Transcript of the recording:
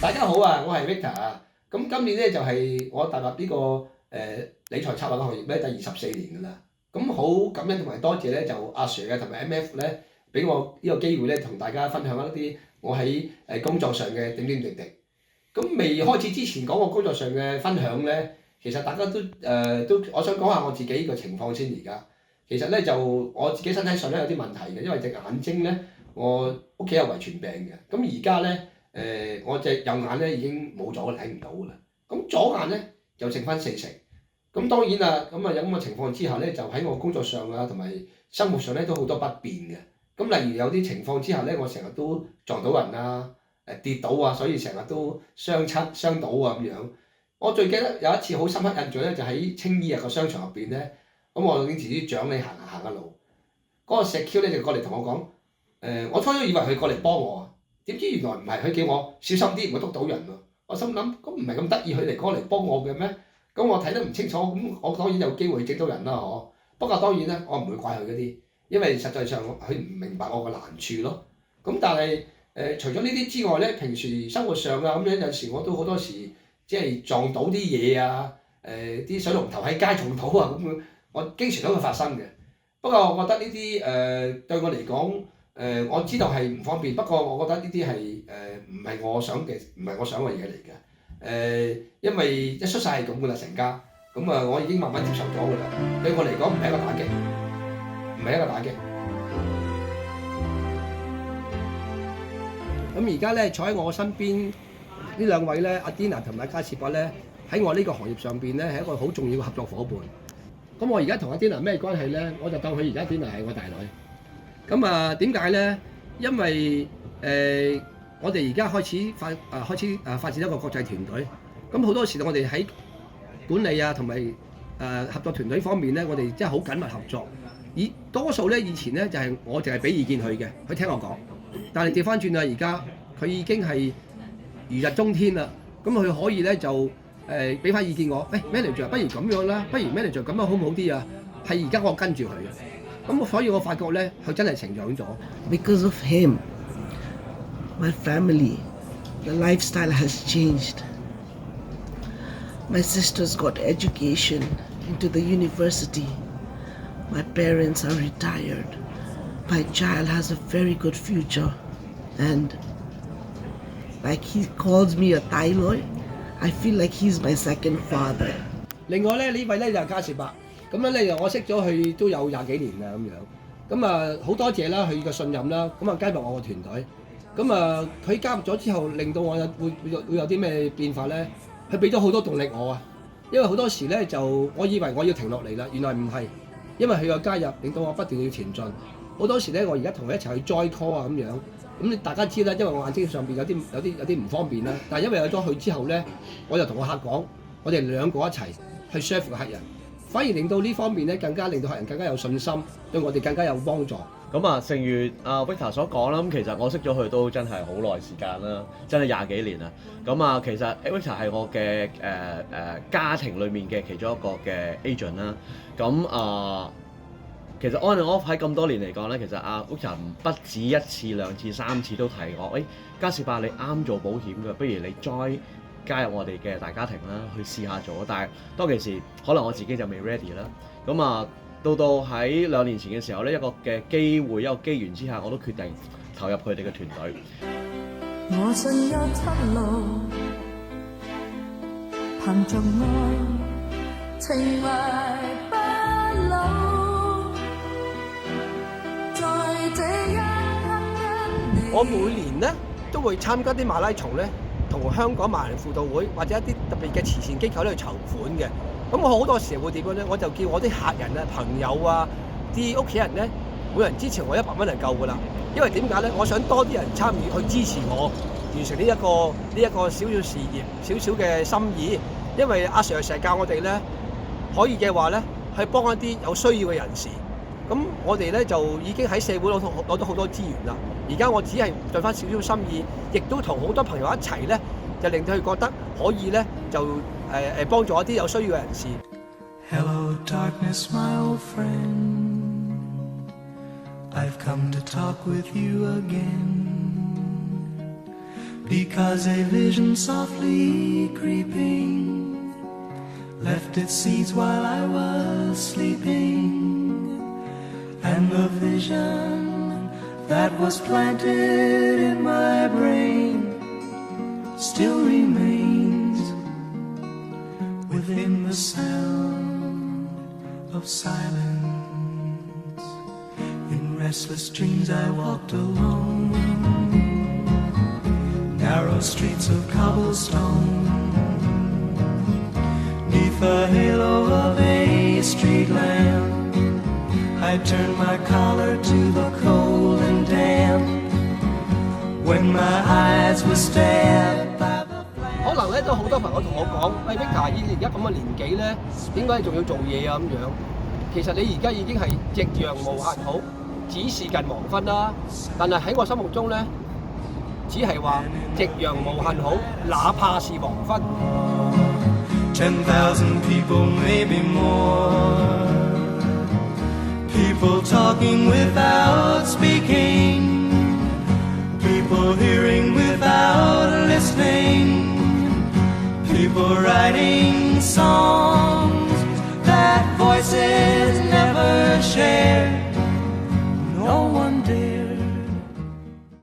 大家好啊，我係 Victor 啊。咁今年咧就係我踏入呢個理財策劃嘅行業咧第24年㗎啦。咁好感恩同埋多謝咧就阿 Sir 啊同埋 MF 咧俾我呢個機會咧同大家分享一啲我喺工作上嘅點點滴滴。咁未開始之前講我工作上嘅分享咧，其實大家都我想講下我自己個情況先而家。其實咧就我自己身體上咧有啲問題嘅，因為隻眼睛咧我屋企有遺傳病嘅。咁而家咧我隻右眼咧已經冇咗，睇唔到㗎啦。咁左眼咧就剩翻4成。咁當然啦，咁啊有咁嘅情況之下咧，就喺我工作上啊同埋生活上咧都好多不便嘅。咁例如有啲情況之下咧，我成日都撞到人啊，跌倒啊，所以成日都傷到啊咁樣。我最記得有一次好深刻印象咧，就喺青衣個商場入邊咧，咁我領住啲獎你行嘅路，嗰個石 Q 咧就過嚟同我講，我初初以為佢過嚟幫我啊，點知原來唔係，佢叫我小心啲，唔好篤到人喎。我心諗咁唔係咁得意，佢嚟過嚟幫我嘅咩？咁我睇得唔清楚，咁我當然有機會整到人啦，嗬。不過當然咧，我唔會怪佢嗰啲，因為實際上佢唔明白我個難處咯。咁但係除咗呢啲之外咧，平時生活上啊咁樣，有時我都好多時即係撞到啲嘢啊，啲水龍頭喺街撞到啊咁樣，我經常都會發生嘅。不過我覺得呢啲對我嚟講，我知道係唔方便，不過我覺得呢啲係唔係我想嘅嘢嚟嘅。因為一出世係咁噶啦，成家咁啊，我已經慢慢接受咗噶啦。對我嚟講唔係一個打擊，唔係一個打擊。咁而家咧坐喺我身邊呢兩位咧，阿 Dina 同埋加士伯咧，喺我呢個行業上邊咧係一個好重要嘅合作伙伴。咁我而家同阿 Dina 咩關係咧？我就當佢而家 Dina 係我大女。咁啊點解咧？因為我哋而家開始發展一個國際團隊，咁好多時我哋喺管理啊同埋合作團隊方面咧，我哋真係好緊密合作。多數咧以前咧就係我淨係俾意見佢嘅，佢聽我講。但係調翻轉啦，而家佢已經係如日中天啦。咁佢可以咧就俾翻意見我，manager 不如咁樣啦，不如 manager 咁樣好唔好啲啊？係而家我跟住佢嘅，咁所以我發覺咧佢真係成長咗。Because of him, my family, the lifestyle has changed. My sisters got education into the university. My parents are retired. My child has a very good future. And like he calls me a Tailoy, I feel like he's my second father. 另外咧呢位咧就係加士伯，咁樣咧我識咗佢都有20幾年啦咁樣。咁啊好多謝啦佢嘅信任啦，咁啊加入我個團隊。咁啊佢加入咗之後，令到我會有啲咩變化咧？佢俾咗好多動力我啊，因為好多時咧就我以為我要停落嚟啦，原來唔係，因為佢嘅加入令到我不斷要前進。好多時咧我而家同佢一齊去 join call 啊咁樣，咁大家知啦，因為我眼睛上邊有啲唔方便啦，但係因為有咗佢之後咧，我就同個客講，我哋兩個一齊去 serve 個客人，反而令到呢方面咧更加令到客人更加有信心，對我哋更加有幫助。咁啊，正如阿 Victor 所講啦，咁其實我識咗佢都真係好耐時間啦，真係20幾年啦。咁啊，其實 Victor 係我嘅家庭裡面嘅其中一個嘅 agent 啦。咁其實 on and off 喺咁多年嚟講咧，其實阿 Victor 不止1次、2次、3次都提我，加士伯你啱做保險嘅，不如你再加入我哋嘅大家庭啦，去試下做。但係當其時可能我自己就未 ready 啦。咁啊〜到喺2年前嘅時候呢，一個嘅機會，一個機緣之下，我都決定投入佢哋嘅團隊。我信有出路，憑着愛，情懷不老。在這一刻因你。我每年呢都會參加啲馬拉松呢，同香港盲人輔導會或者一啲特別嘅慈善機構咧去籌款嘅。咁我好多時會點樣咧？我就叫我啲客人啊、朋友啊、啲屋企人咧，每人支持我100蚊就夠㗎啦。因為點解咧？我想多啲人參與去支持我完成呢一個小小事業、少少嘅心意。因為阿 Sir 成日教我哋咧，可以嘅話咧，去幫一啲有需要嘅人士。咁我哋咧就已經喺社會攞到好多資源啦。而家我只係盡翻少少心意，亦都同好多朋友一齊咧，就令到佢覺得可以咧就幫助一啲有需要嘅人士。Hello darkness, my old friend. I've come to talk with you again. Because a vision softly creeping left its seeds while I was sleeping, and the vision that was planted in my brain still remains within the sound of silence. In restless dreams I walked alone, narrow streets of cobblestone, neath the halo of a street lamp. I turned my collar to the cold and damp when my eyes were stabbed by the 可能咧都好多朋友同我講，喂 Victor， 以你而家咁嘅年紀咧，點解你仲要做嘢啊咁樣？其實你而家已經係夕陽無限好，只是近黃昏啦。但係喺我心目中咧，只係話夕陽無限好，哪怕是黃昏。10,000 people, maybe more. People talking without speaking. People hearing without listening. People writing songs that voices never share.